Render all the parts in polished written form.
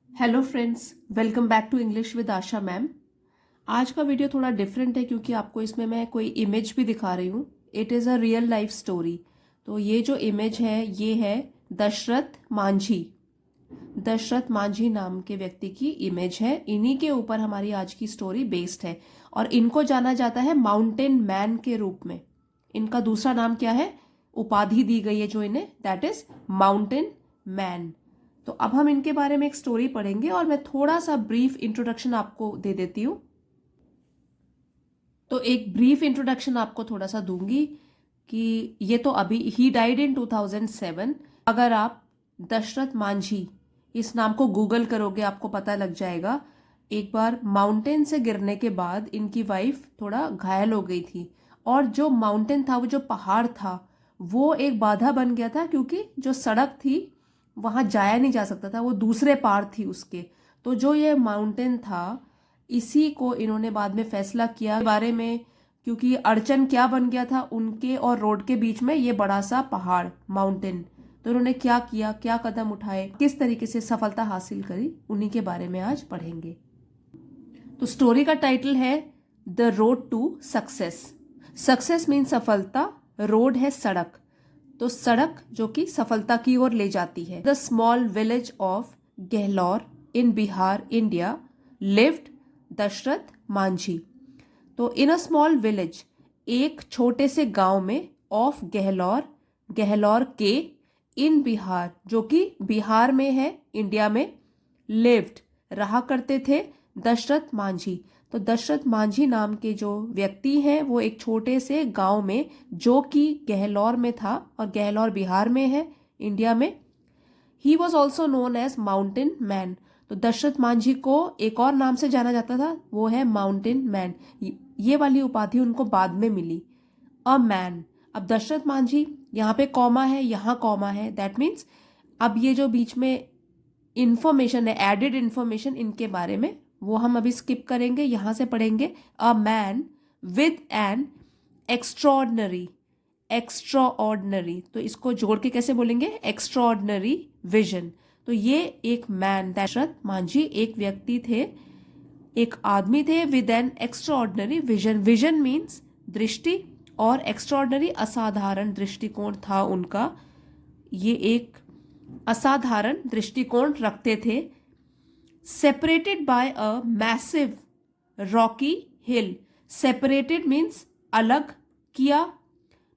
Hello friends, welcome back to English with Asha ma'am. आज का video थोड़ा डिफरेंट है क्योंकि आपको इसमें मैं कोई इमेज भी दिखा रही हूँ। It is a real life story. तो ये जो इमेज है ये है दशरथ मांझी। दशरथ मांझी नाम के व्यक्ति की इमेज है। इन्हीं के ऊपर हमारी आज की स्टोरी बेस्ड है और इनको जाना जाता है माउंटेन मैन के रूप में। इनका दूसरा नाम क्या है, उपाधि दी गई है जो इन्हें, दैट इज माउंटेन मैन। तो अब हम इनके बारे में एक स्टोरी पढ़ेंगे और मैं थोड़ा सा ब्रीफ इंट्रोडक्शन आपको दे देती हूँ। तो एक ब्रीफ इंट्रोडक्शन आपको थोड़ा सा दूंगी कि ये तो अभी ही डाइड इन 2007। अगर आप दशरथ मांझी इस नाम को गूगल करोगे आपको पता लग जाएगा। एक बार माउंटेन से गिरने के बाद इनकी वाइफ थोड़ा घायल हो गई थी और जो माउंटेन था, वो जो पहाड़ था, वो एक बाधा बन गया था क्योंकि जो सड़क थी वहां जाया नहीं जा सकता था, वो दूसरे पार थी उसके। तो जो ये माउंटेन था, इसी को इन्होंने बाद में फैसला किया बारे में, क्योंकि अड़चन क्या बन गया था उनके और रोड के बीच में, ये बड़ा सा पहाड़ माउंटेन। तो उन्होंने क्या किया, क्या कदम उठाए, किस तरीके से सफलता हासिल करी, उन्हीं के बारे में आज पढ़ेंगे। तो स्टोरी का टाइटल है the road to success. Success mean सफलता, रोड है सड़क, तो सड़क जो कि सफलता की ओर ले जाती है। The small village of Gahlaur in Bihar India lived Dashrath Manjhi. तो इन अ स्मॉल विलेज, एक छोटे से गांव में, ऑफ गहलोर, गहलोर के, इन बिहार जो कि बिहार में है, इंडिया में, लिव्ड रहा करते थे दशरथ मांझी। तो दशरथ मांझी नाम के जो व्यक्ति हैं वो एक छोटे से गांव में, जो कि गहलोर में था और गहलोर बिहार में है, इंडिया में। He was also known as mountain man. तो दशरथ मांझी को एक और नाम से जाना जाता था, वो है माउंटेन मैन। ये वाली उपाधि उनको बाद में मिली। अ मैन, अब दशरथ मांझी, यहाँ पे कॉमा है, यहाँ कॉमा है, दैट मीन्स अब ये जो बीच में इंफॉर्मेशन है, एडेड इंफॉर्मेशन इनके बारे में, वो हम अभी स्किप करेंगे, यहां से पढ़ेंगे। A man with N extraordinary, extraordinary, तो इसको जोड़ के कैसे बोलेंगे, एक्स्ट्रॉर्डनरी विजन। तो ये एक मैन, दशरथ मांझी एक व्यक्ति थे, एक आदमी थे, with N extraordinary vision. Vision means दृष्टि, और एक्स्ट्रॉर्डनरी असाधारण दृष्टिकोण था उनका। ये एक असाधारण दृष्टिकोण रखते थे। Separated by a massive rocky hill, separated means अलग किया,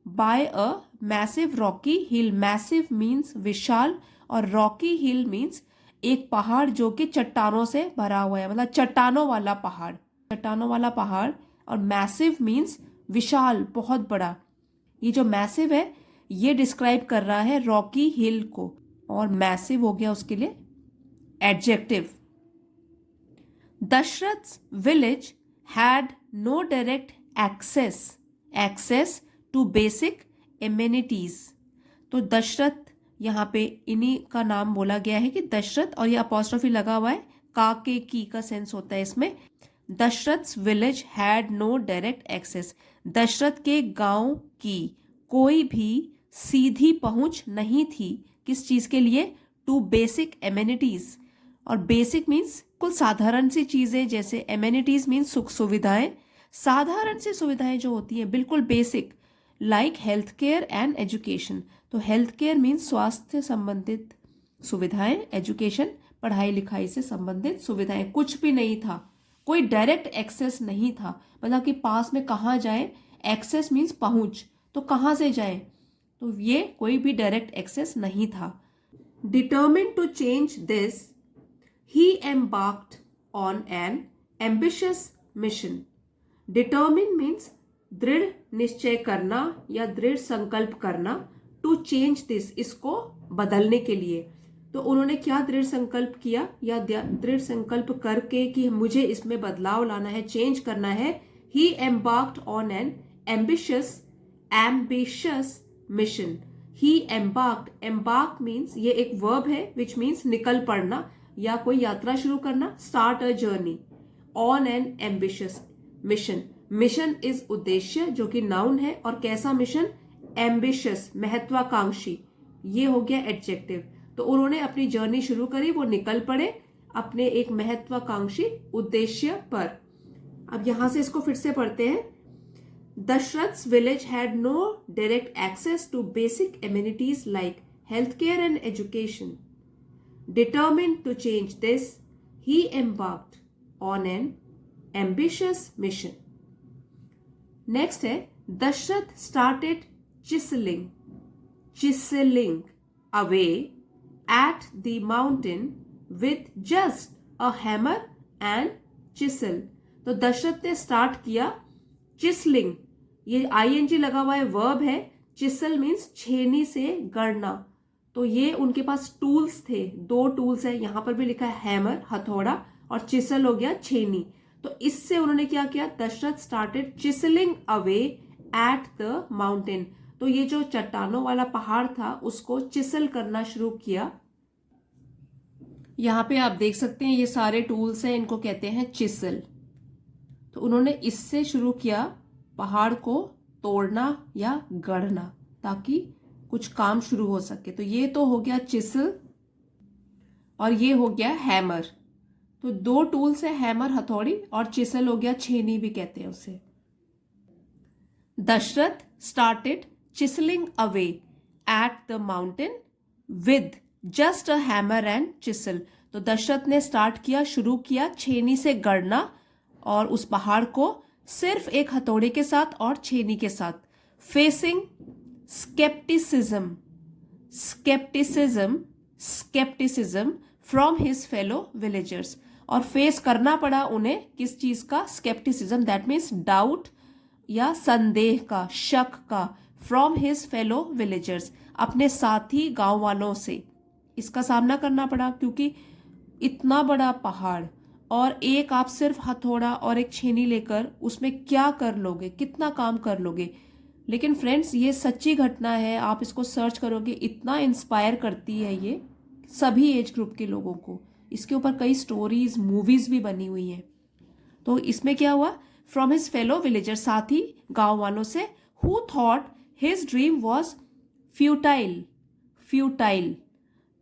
by a massive rocky hill, massive means विशाल और रॉकी हिल मीन्स एक पहाड़ जो कि चट्टानों से भरा हुआ है, मतलब चट्टानों वाला पहाड़, चट्टानों वाला पहाड़। और मैसिव मीन्स विशाल, बहुत बड़ा। ये जो मैसिव है ये डिस्क्राइब कर रहा है रॉकी हिल को, और मैसिव हो गया उसके लिए adjective. Dashrath's village had no direct access to basic amenities। तो दशरथ, यहाँ पे इन्हीं का नाम बोला गया है कि दशरथ, और ये अपॉस्ट्रोफी लगा हुआ है, का के की का सेंस होता है इसमें। Dashrath's village had no direct access, Dashrath के गांव की कोई भी सीधी पहुंच नहीं थी, किस चीज के लिए, टू बेसिक एमेनिटीज। और बेसिक मीन्स कुल साधारण सी चीजें, जैसे एमेनिटीज मीन्स सुख सुविधाएं, साधारण सी सुविधाएं जो होती हैं बिल्कुल basic, like health care and education. तो हेल्थ केयर मीन्स स्वास्थ्य संबंधित सुविधाएं, एजुकेशन पढ़ाई लिखाई से संबंधित सुविधाएं, कुछ भी नहीं था, कोई डायरेक्ट एक्सेस नहीं था, मतलब कि पास में कहाँ जाए, एक्सेस मीन्स पहुंच, तो कहाँ से जाए, तो ये कोई भी डायरेक्ट एक्सेस नहीं था। Determined to change this, he embarked on an ambitious mission। Determine means दृढ़ निश्चय करना या दृढ़ संकल्प करना, to change this, इसको बदलने के लिए। तो उन्होंने क्या दृढ़ संकल्प किया या दृढ़ संकल्प करके कि मुझे इसमें बदलाव लाना है, चेंज करना है। he embarked on an ambitious mission। he embark means ये एक verb है which means निकल पड़ना या कोई यात्रा शुरू करना, start a journey, on an ambitious mission. Mission is उद्देश्य जो कि नाउन है, और कैसा मिशन, एम्बिशियस महत्वाकांक्षी, ये हो गया एडजेक्टिव। तो उन्होंने अपनी जर्नी शुरू करी, वो निकल पड़े अपने एक महत्वाकांक्षी उद्देश्य पर। अब यहां से इसको फिर से पढ़ते हैं। Dashrath's village had no direct access to basic amenities like healthcare and education. Determined to change this, he embarked on an ambitious mission. Next है, Dashrath started chiseling away at the mountain with just a hammer and chisel. तो दशरथ ने start किया चिसलिंग, ये ING लगा हुआ है, verb है। चिसल means छेनी से गढ़ना। तो ये उनके पास टूल्स थे, 2 टूल्स है, यहां पर भी लिखा है हैमर हथौड़ा, और चिसल हो गया छेनी। तो इससे उन्होंने क्या किया, Dashrath started chiselling away at the mountain. तो ये जो चट्टानों वाला पहाड़ था उसको चिसल करना शुरू किया। यहाँ पे आप देख सकते हैं ये सारे टूल्स हैं, इनको कहते हैं चिसल। तो उन्होंने इससे शुरू किया पहाड़ को तोड़ना या गढ़ना, ताकि कुछ काम शुरू हो सके। तो ये तो हो गया चिसल और ये हो गया हैमर। तो 2 टूल्स है, हैमर हथौड़ी, और चिसल हो गया छेनी भी कहते हैं उसे। Dashrath started chiseling away at the mountain with just a hammer and chisel. तो दशरथ ने स्टार्ट किया, शुरू किया छेनी से गढ़ना, और उस पहाड़ को सिर्फ एक हथौड़े के साथ और छेनी के साथ। Facing skepticism from his fellow villagers. और फेस करना पड़ा उन्हें किस चीज का, स्केप्टिसिज्म, दैट मीन्स डाउट या संदेह का, शक का। फ्रॉम हिज फेलो विलेजर्स, अपने साथी गांव वालों से इसका सामना करना पड़ा, क्योंकि इतना बड़ा पहाड़ और एक आप सिर्फ हथौड़ा और एक छेनी लेकर उसमें क्या कर लोगे, कितना काम कर लोगे। लेकिन फ्रेंड्स ये सच्ची घटना है, आप इसको सर्च करोगे, इतना इंस्पायर करती है ये सभी एज ग्रुप के लोगों को। इसके ऊपर कई स्टोरीज, मूवीज भी बनी हुई हैं। तो इसमें क्या हुआ, फ्रॉम हिज फेलो विलेजर, साथी गांव वालों से, who thought his dream was futile.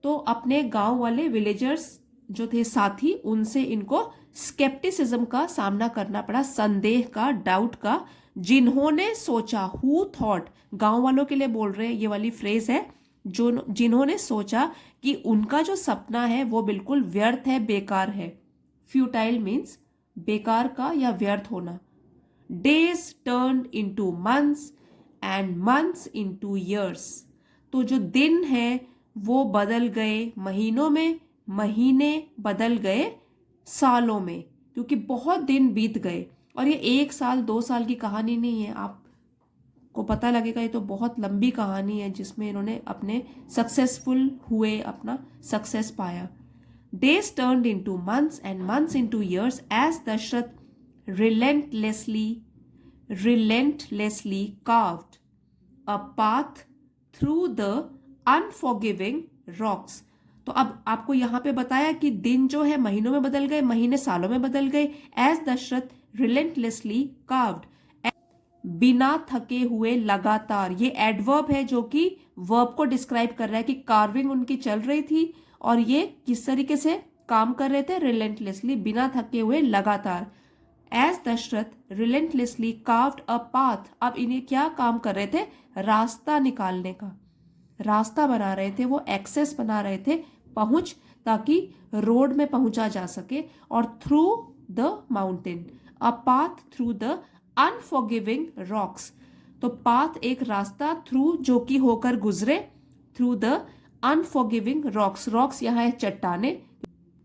तो अपने गांव वाले विलेजर्स जो थे साथी, उनसे इनको स्केप्टिसिज्म का सामना करना पड़ा, संदेह का, डाउट का। जिन्होंने सोचा, हु थॉट, गांव वालों के लिए बोल रहे हैं, ये वाली फ्रेज है, जो जिन्होंने सोचा कि उनका जो सपना है वो बिल्कुल व्यर्थ है, बेकार है। फ्यूटाइल मीन्स बेकार का या व्यर्थ होना। Days turned into months and months into years. तो जो दिन है वो बदल गए महीनों में, महीने बदल गए सालों में, क्योंकि बहुत दिन बीत गए। और ये 1 साल 2 साल की कहानी नहीं है, आपको पता लगेगा ये तो बहुत लंबी कहानी है, जिसमें इन्होंने अपने सक्सेसफुल हुए, अपना सक्सेस पाया। Days turned into months and months into years as Dashrath relentlessly carved a path through the unforgiving rocks. तो अब आपको यहां पे बताया कि दिन जो है महीनों में बदल गए, महीने सालों में बदल गए। एज दशरथ relentlessly carved, बिना थके हुए लगातार। ये एडवर्ब है जो कि वर्ब को डिस्क्राइब कर रहा है कि कार्विंग उनकी चल रही थी और ये किस तरीके से काम कर रहे थे, रिलेंटलेसली, बिना थके हुए लगातार। As Dashrath relentlessly carved a path, अब इन्हें क्या काम कर रहे थे, रास्ता निकालने का, रास्ता बना रहे थे, वो एक्सेस बना रहे थे, पहुंच, ताकि रोड में पहुंचा जा सके। और through the mountain, a path through the unforgiving rocks. तो पाथ एक रास्ता, थ्रू जो कि होकर गुजरे, through the unforgiving rocks. Rocks यहाँ है चट्टाने,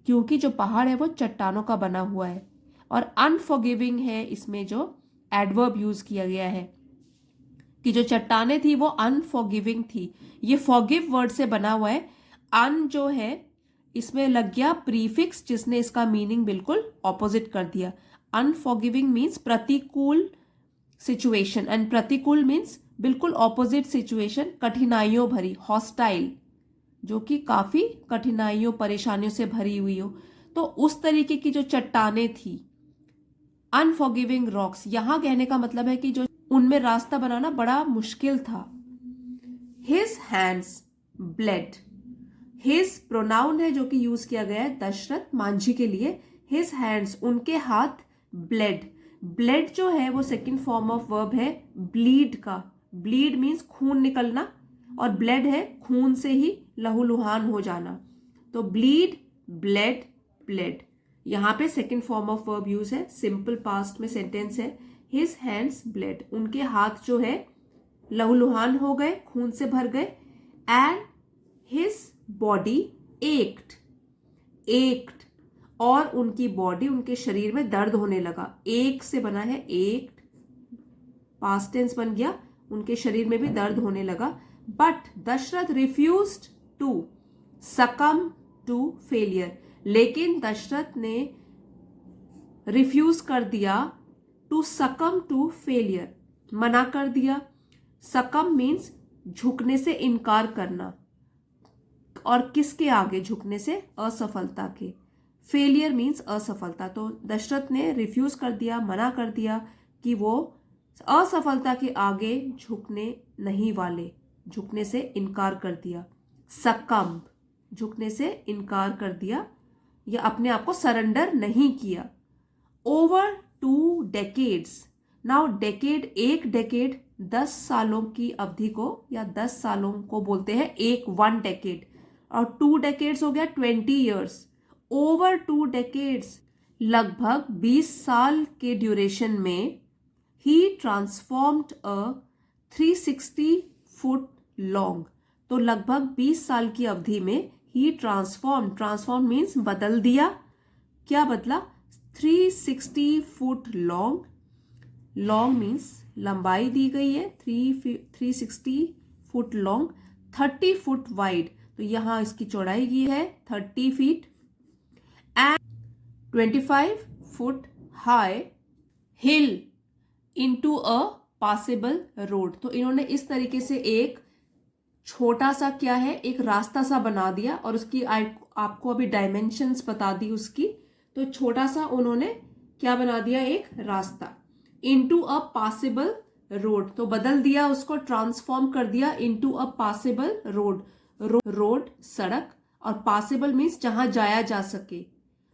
क्योंकि जो पहाड़ है वो चट्टानों का बना हुआ है। और अनफॉरगिविंग है इसमें जो एडवर्ब यूज किया गया है, कि जो चट्टाने थी वो अनफॉरगिविंग थी। ये फॉरगिव वर्ड से बना हुआ है। अन जो है इसमें लग गया प्रीफिक्स, जिसने इसका मीनिंग बिल्कुल ऑपोजिट कर दिया। अनफॉरगिविंग मीन्स प्रतिकूल सिचुएशन, एंड प्रतिकूल मीन्स बिल्कुल ऑपोजिट सिचुएशन, कठिनाइयों भरी, हॉस्टाइल, जो कि काफी कठिनाइयों परेशानियों से भरी हुई हो। तो उस तरीके की जो चट्टाने थी, अनफॉरगिविंग रॉक्स, यहां कहने का मतलब है कि जो उनमें रास्ता बनाना बड़ा मुश्किल था। His hands blade, his pronoun है जो कि यूज किया गया है दशरथ मांझी के लिए। हिज हैंड्स, उनके हाथ, ब्लेड, ब्लेड जो है वो सेकंड फॉर्म ऑफ वर्ब है ब्लीड का। ब्लीड मीन्स खून निकलना और ब्लेड है खून से ही लहूलुहान हो जाना। तो ब्लीड, ब्लेड, ब्लेड, यहाँ पे second form of verb use है, सिंपल पास्ट में सेंटेंस है। हिज हैंड्स ब्लेड, उनके हाथ जो है लहूलुहान हो गए, खून से भर गए। And his body act, act, और उनकी बॉडी, उनके शरीर में दर्द होने लगा। एक से बना है एक्ट, पास्ट टेंस बन गया, उनके शरीर में भी दर्द होने लगा। But Dashrath refused to succumb to failure, लेकिन दशरथ ने रिफ्यूज कर दिया टू सकम टू फेलियर, मना कर दिया। सकम मीन्स झुकने से इनकार करना, और किसके आगे झुकने से? असफलता के। फेलियर मीन्स असफलता। तो दशरथ ने रिफ्यूज कर दिया, मना कर दिया कि वो असफलता के आगे झुकने नहीं वाले, झुकने से इनकार कर दिया। सकम, झुकने से इनकार कर दिया या अपने आप को सरेंडर नहीं किया। ओवर 2 डेकेड्स, नाउ डेकेड, एक डेकेड 10 सालों की अवधि को या 10 सालों को बोलते हैं एक 1 डेकेड, और 2 डेकेड्स हो गया 20 ईयर्स। ओवर 2 डेकेड्स, लगभग 20 साल के ड्यूरेशन में ही ट्रांसफॉर्म्ड अ 360 फुट लॉन्ग, तो लगभग 20 साल की अवधि में ही ट्रांसफॉर्म मीन्स बदल दिया। क्या बदला? 360 फुट लॉन्ग, लॉन्ग मीन्स लंबाई दी गई है, 360 फुट लॉन्ग, 30 फुट वाइड, तो यहां इसकी चौड़ाई की है 30 feet, and 25 foot high hill into a passable road. तो इन्होंने इस तरीके से एक छोटा सा क्या है, एक रास्ता सा बना दिया, और उसकी आपको अभी डायमेंशंस बता दी उसकी। तो छोटा सा उन्होंने क्या बना दिया, एक रास्ता, इनटू अ पासेबल रोड, तो बदल दिया उसको, ट्रांसफॉर्म कर दिया into a passable road. Road सड़क, और पासेबल मीन्स जहां जाया जा सके।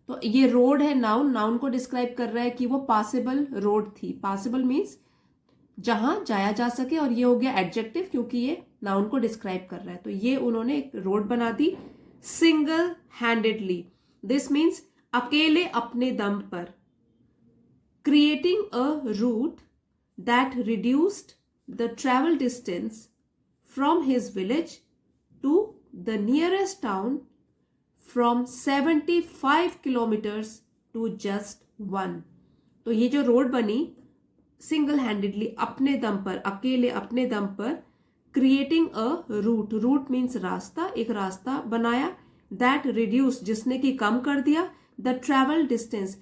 तो ये रोड है नाउन, नाउन को डिस्क्राइब कर रहा है कि वो पासेबल रोड थी। पासेबल मीन्स जहां जाया जा सके, और ये हो गया एडजेक्टिव क्योंकि ये नाउन को डिस्क्राइब कर रहा है। तो ये उन्होंने एक रोड बना दी सिंगल हैंडेडली, दिस मीन्स अकेले अपने दम पर। Creating a route that reduced the travel distance from his village to the nearest town from 75 kilometres to just 1। तो ये जो रोड बनी सिंगल हैंडेडली, अपने दम पर, अकेले अपने दम पर, creating a route, route means रास्ता, एक रास्ता बनाया, दैट रिड्यूस, जिसने कि कम कर दिया, द ट्रेवल डिस्टेंस,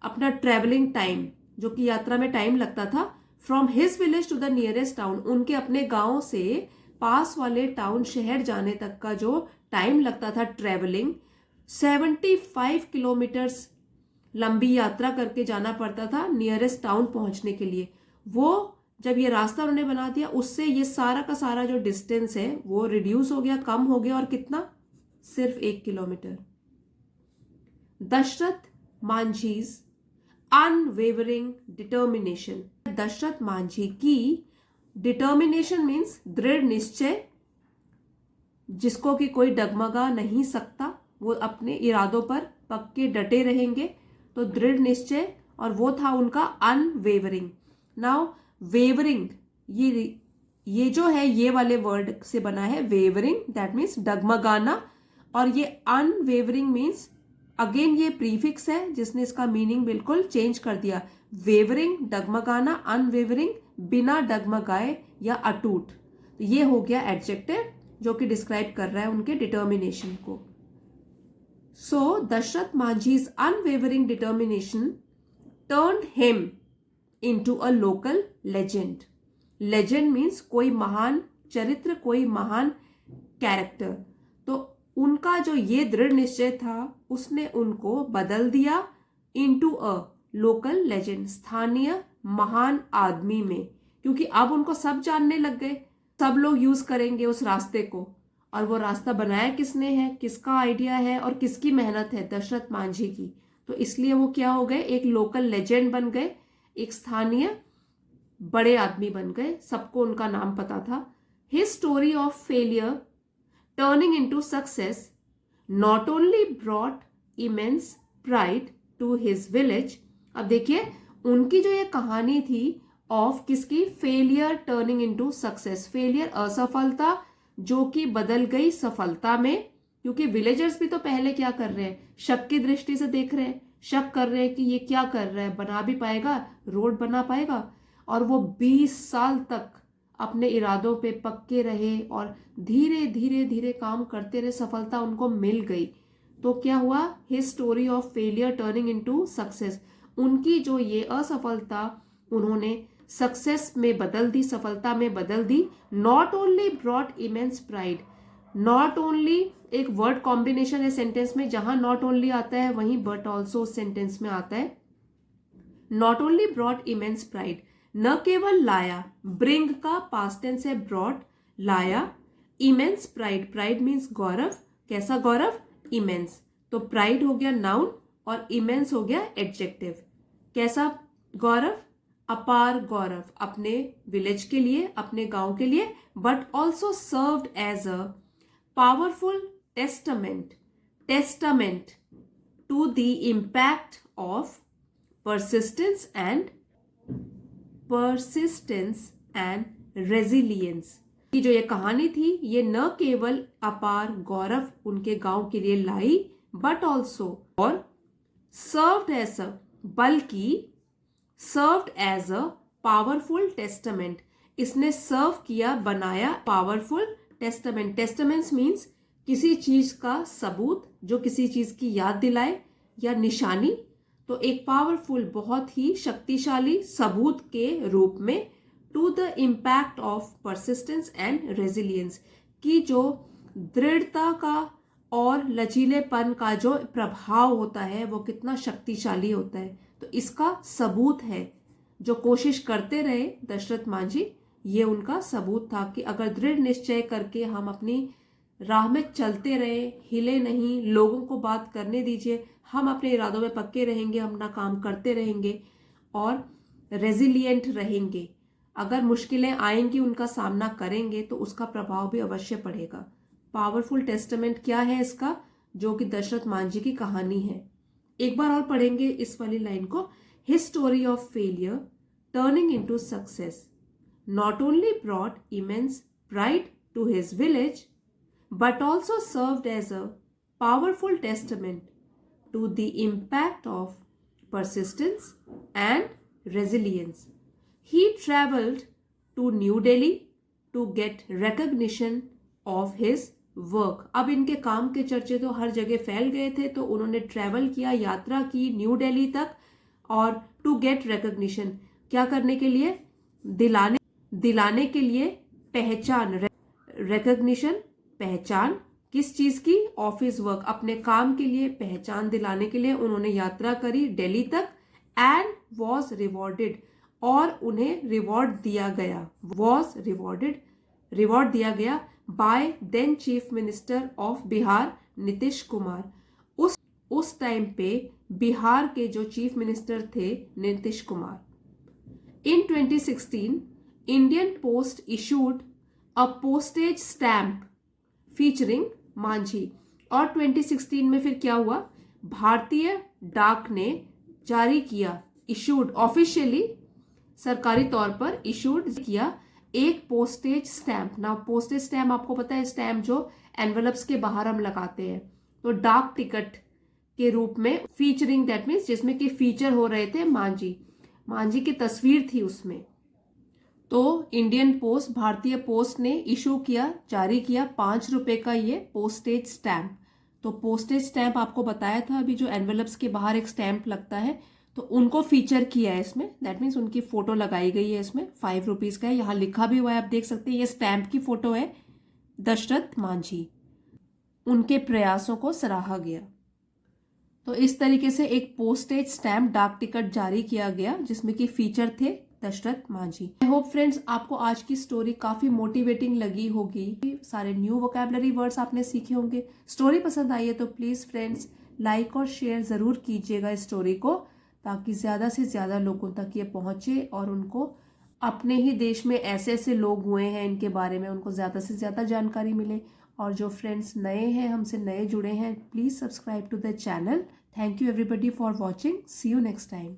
अपना ट्रेवलिंग टाइम, जो कि यात्रा में टाइम लगता था, from his village to the nearest town, उनके अपने गांव से पास वाले टाउन, शहर जाने तक का जो टाइम लगता था ट्रेवलिंग, 75 किलोमीटर्स लंबी यात्रा करके जाना पड़ता था नियरेस्ट टाउन पहुंचने के लिए। वो जब ये रास्ता उन्होंने बना दिया, उससे ये सारा का सारा जो डिस्टेंस है वो रिड्यूस हो गया, कम हो गया, और कितना? सिर्फ 1 kilometre. Dashrath Manjhi's unwavering determination, Dashrath Manjhi की डिटर्मिनेशन मीन्स दृढ़ निश्चय, जिसको कि कोई डगमगा नहीं सकता, वो अपने इरादों पर पक्के डटे रहेंगे, तो दृढ़ निश्चय, और वो था उनका अनवेवरिंग। नाउ वेवरिंग, ये जो है ये वाले वर्ड से बना है वेवरिंग, दैट मीन्स डगमगाना, और ये अनवेवरिंग मीन्स अगेन ये प्रीफिक्स है जिसने इसका मीनिंग बिल्कुल चेंज कर दिया। वेवरिंग डगमगाना, अनवेवरिंग बिना डगमगाए या अटूट, तो ये हो गया एडजेक्टिव जो कि डिस्क्राइब कर रहा है उनके डिटर्मिनेशन को। So Dashrath Manjhi's unwavering determination turned him into a local legend. Legend means कोई महान चरित्र, कोई महान कैरेक्टर। तो उनका जो ये दृढ़ निश्चय था उसने उनको बदल दिया into a local legend, स्थानीय महान आदमी में, क्योंकि अब उनको सब जानने लग गए, सब लोग यूज करेंगे उस रास्ते को, और वो रास्ता बनाया किसने है, किसका आइडिया है और किसकी मेहनत है, दशरथ मांझी की। तो इसलिए वो क्या हो गए, एक लोकल लेजेंड बन गए, एक स्थानीय बड़े आदमी बन गए, सबको उनका नाम पता था। His story of failure turning into success not only brought immense pride to his village. अब देखिए उनकी जो ये कहानी थी ऑफ किसकी, failure turning into success, failure असफलता जो कि बदल गई सफलता में, क्योंकि विलेजर्स भी तो पहले क्या कर रहे हैं, शक की दृष्टि से देख रहे हैं, शक कर रहे हैं कि ये क्या कर रहा है, बना भी पाएगा, रोड बना पाएगा। और वो 20 साल तक अपने इरादों पे पक्के रहे और धीरे धीरे धीरे काम करते रहे, सफलता उनको मिल गई। तो क्या हुआ, his story of failure turning into success, उनकी जो ये असफलता उन्होंने सक्सेस में बदल दी, सफलता में बदल दी। Not only brought immense pride, not only एक वर्ड कॉम्बिनेशन है सेंटेंस में, जहां नॉट ओनली आता है वहीं बट ऑल्सो सेंटेंस में आता है। Not only brought immense pride, न केवल लाया, ब्रिंग का पास्ट टेंस है, ब्रॉट लाया, इमेंस प्राइड, प्राइड मीन्स गौरव, कैसा गौरव, इमेंस, तो प्राइड हो गया नाउन और इमेंस हो गया एडजेक्टिव, कैसा गौरव, अपार गौरव अपने विलेज के लिए, अपने गांव के लिए, but also served as a powerful testament to the impact of persistence and resilience। की जो ये कहानी थी ये न केवल अपार गौरव उनके गांव के लिए लाई, बट ऑल्सो और सर्व्ड एज अ, बल्कि served as a powerful testament, इसने सर्व किया, बनाया पावरफुल टेस्टामेंट। टेस्टामेंट्स मीन्स किसी चीज का सबूत जो किसी चीज की याद दिलाए या निशानी, तो एक पावरफुल बहुत ही शक्तिशाली सबूत के रूप में to the impact of persistence and resilience, की जो दृढ़ता का और लचीलेपन का जो प्रभाव होता है वो कितना शक्तिशाली होता है, तो इसका सबूत है। जो कोशिश करते रहे दशरथ मांझी, ये उनका सबूत था कि अगर दृढ़ निश्चय करके हम अपनी राह में चलते रहे, हिले नहीं, लोगों को बात करने दीजिए, हम अपने इरादों में पक्के रहेंगे, हम अपना काम करते रहेंगे और रेजिलिएंट रहेंगे, अगर मुश्किलें आएंगी उनका सामना करेंगे तो उसका प्रभाव भी अवश्य पड़ेगा। पावरफुल टेस्टामेंट क्या है इसका, जो कि दशरथ मांझी की कहानी है। एक बार और पढ़ेंगे इस वाली लाइन को, his story of failure turning into success not only brought immense pride to his village but also served as a powerful testament to the impact of persistence and resilience. He traveled to New Delhi to get recognition of his work. अब इनके काम के चर्चे तो हर जगह फैल गए थे, तो उन्होंने ट्रैवल किया, यात्रा की न्यू दिल्ली तक, और टू गेट रिकग्निशन, क्या करने के लिए, दिलाने के लिए पहचान, रिकग्निशन पहचान, किस चीज की, ऑफिस वर्क, अपने काम के लिए पहचान दिलाने के लिए उन्होंने यात्रा करी दिल्ली तक, एंड वॉज रिवॉर्डेड, और उन्हें रिवॉर्ड दिया गया, वॉज रिवॉर्ड दिया गया by then chief minister of Bihar Nitish Kumar. उस टाइम पे बिहार के जो चीफ मिनिस्टर थे Nitish Kumar. In 2016 Indian Post issued a postage stamp featuring Manjhi, और 2016 में फिर क्या हुआ, भारतीय डाक ने जारी किया, इशूड, ऑफिशियली सरकारी तौर पर इशूड किया एक पोस्टेज स्टैम्प। ना पोस्टेज स्टैम्प आपको पता है, स्टैम्प जो एनवेलप्स के बाहर हम लगाते हैं, तो डाक टिकट के रूप में फीचरिंग, दैट मीन्स जिसमें कि फीचर हो रहे थे मांझी की तस्वीर थी उसमें। तो इंडियन पोस्ट, भारतीय पोस्ट ने इशू किया, जारी किया 5 रुपए का ये पोस्टेज स्टैम्प। तो पोस्टेज स्टैम्प आपको बताया था अभी, जो एनवेलप्स के बाहर एक स्टैम्प लगता है, तो उनको फीचर किया है इसमें, दैट मीन्स उनकी फोटो लगाई गई है इसमें, 5 रुपीज का है, यहाँ लिखा भी हुआ है, आप देख सकते हैं, ये स्टैम्प की फोटो है, दशरथ मांझी, उनके प्रयासों को सराहा गया। तो इस तरीके से एक पोस्टेज स्टैम्प, डाक टिकट जारी किया गया जिसमें कि फीचर थे Dashrath Manjhi. I hope friends आपको आज की स्टोरी काफी मोटिवेटिंग लगी होगी, सारे न्यू वोकैबुलरी वर्ड्स आपने सीखे होंगे। स्टोरी पसंद आई है तो प्लीज फ्रेंड्स लाइक और शेयर जरूर कीजिएगा इस स्टोरी को, ताकि ज्यादा से ज्यादा लोगों तक ये पहुंचे और उनको अपने ही देश में ऐसे ऐसे लोग हुए हैं इनके बारे में उनको ज्यादा से ज्यादा जानकारी मिले। और जो फ्रेंड्स नए हैं, हमसे नए जुड़े हैं, please subscribe to the channel. Thank you everybody for watching. See you next time.